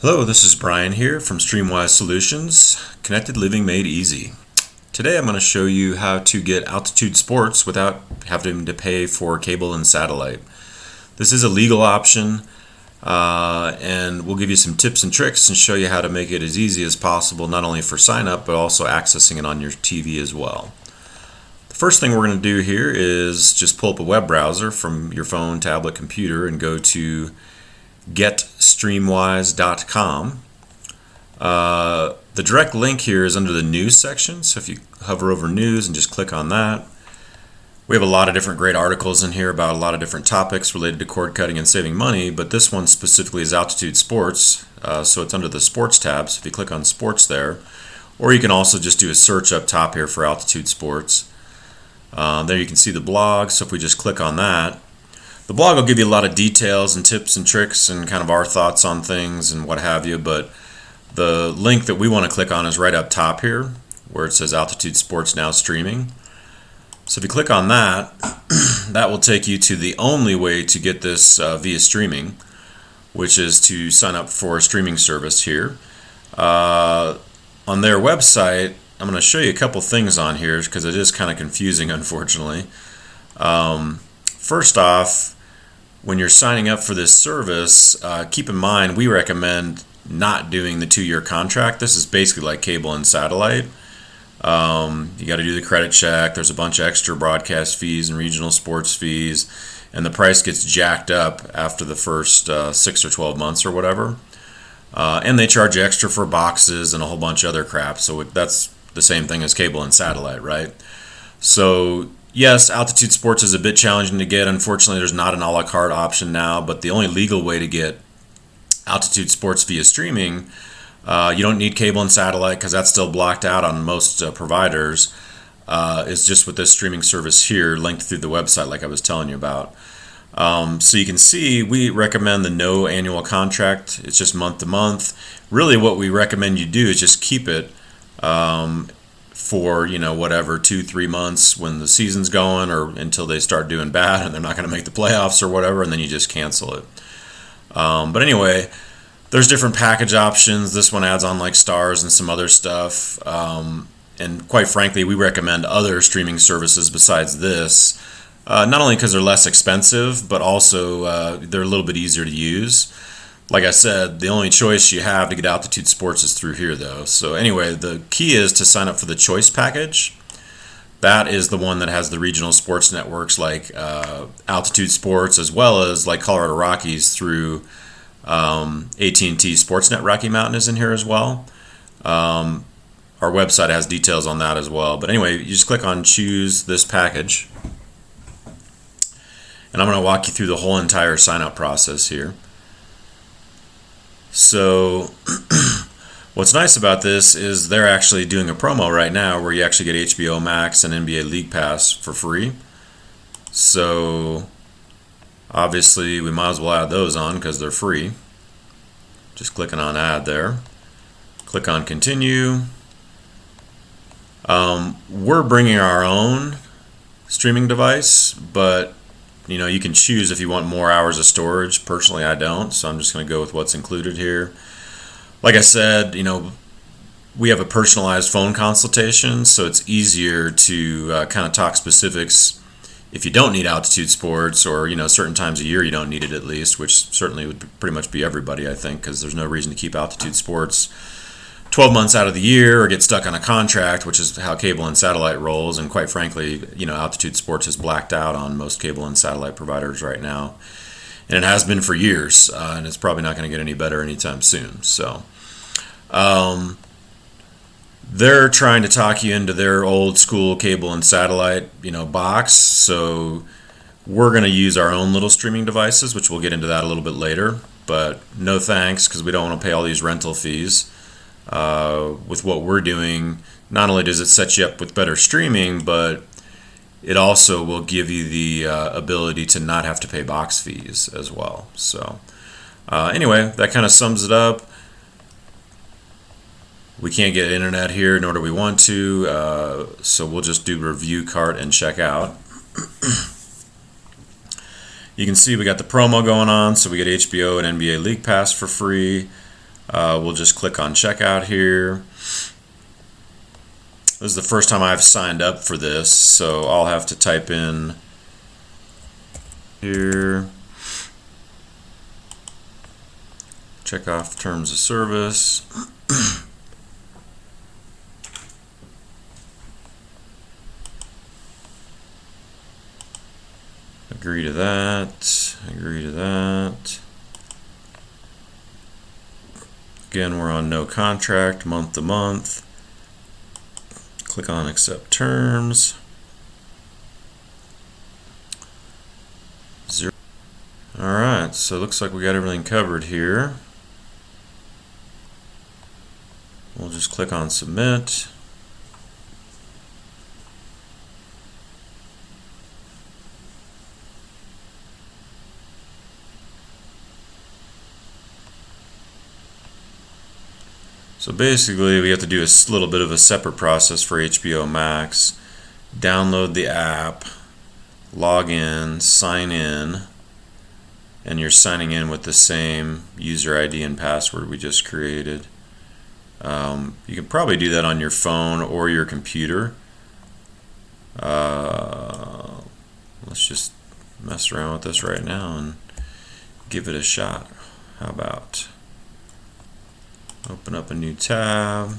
Hello, this is Brian here from StreamWise Solutions, Connected Living Made Easy. Today I'm going to show you how to get Altitude Sports without having to pay for cable and satellite. This is a legal option, and we'll give you some tips and tricks and show you how to make it as easy as possible, not only for sign up but also accessing it on your TV as well. The first thing we're going to do here is just pull up a web browser from your phone, tablet, computer and go to getstreamwise.com. The direct link here is under the news section, so if you hover over news and just click on that, we have a lot of different great articles in here about a lot of different topics related to cord cutting and saving money, but this one specifically is Altitude Sports, so it's under the sports tab, so if you click on sports there, or you can also just do a search up top here for Altitude Sports. There you can see the blog, so if we just click on that, the blog will give you a lot of details and tips and tricks and kind of our thoughts on things and what have you, but the link that we want to click on is right up top here where it says Altitude Sports Now Streaming. So if you click on that, that will take you to the only way to get this via streaming, which is to sign up for a streaming service here. On their website, I'm going to show you a couple things on here because it is kind of confusing, unfortunately. First off, when you're signing up for this service, keep in mind we recommend not doing the 2-year contract. This is basically like cable and satellite. You got to do the credit check. There's a bunch of extra broadcast fees and regional sports fees, and the price gets jacked up after the first 6 or 12 months or whatever. And they charge extra for boxes and a whole bunch of other crap. So that's the same thing as cable and satellite, right? So yes, Altitude Sports is a bit challenging to get. Unfortunately, there's not an a la carte option now, but the only legal way to get Altitude Sports via streaming, you don't need cable and satellite because that's still blocked out on most providers, is just with this streaming service here linked through the website like I was telling you about. So you can see we recommend the no annual contract. It's just month to month. Really what we recommend you do is just keep it for whatever 2-3 months when the season's going, or until they start doing bad and they're not going to make the playoffs or whatever, and then you just cancel it. But anyway, there's different package options. This one adds on like stars and some other stuff, and quite frankly we recommend other streaming services besides this, not only because they're less expensive but also they're a little bit easier to use. Like I said, the only choice you have to get Altitude Sports is through here though. So anyway, the key is to sign up for the Choice package. That is the one that has the regional sports networks like Altitude Sports, as well as like Colorado Rockies through AT&T SportsNet Rocky Mountain is in here as well. Our website has details on that as well. But anyway, you just click on choose this package. And I'm going to walk you through the whole entire sign up process here. So what's nice about this is they're actually doing a promo right now where you actually get HBO Max and NBA League Pass for free. So obviously we might as well add those on because they're free. Just clicking on add there. Click on continue. We're bringing our own streaming device, but you can choose if you want more hours of storage. Personally, I don't, so I'm just going to go with what's included here. Like I said, we have a personalized phone consultation, so it's easier to kind of talk specifics if you don't need Altitude Sports, or certain times a year you don't need it at least, which certainly would pretty much be everybody, I think, because there's no reason to keep Altitude Sports 12 months out of the year or get stuck on a contract, which is how cable and satellite rolls. And quite frankly, Altitude Sports is blacked out on most cable and satellite providers right now, and it has been for years, and it's probably not going to get any better anytime soon. So they're trying to talk you into their old school cable and satellite box, so we're going to use our own little streaming devices, which we'll get into that a little bit later, but no thanks, because we don't want to pay all these rental fees. With what we're doing, not only does it set you up with better streaming, but it also will give you the ability to not have to pay box fees as well. So anyway, that kind of sums it up. We can't get internet here, nor do we want to, so we'll just do review cart and check out. You can see we got the promo going on, so we get HBO and NBA League Pass for free. We'll just click on checkout here. This is the first time I've signed up for this, so I'll have to type in here, check off terms of service. Agree to that, agree to that. Again, we're on no contract, month to month. Click on accept terms. Alright, so it looks like we got everything covered here. We'll just click on submit. So basically we have to do a little bit of a separate process for HBO Max. Download the app, log in, sign in, and you're signing in with the same user ID and password we just created. You can probably do that on your phone or your computer. Let's just mess around with this right now and give it a shot. How about open up a new tab,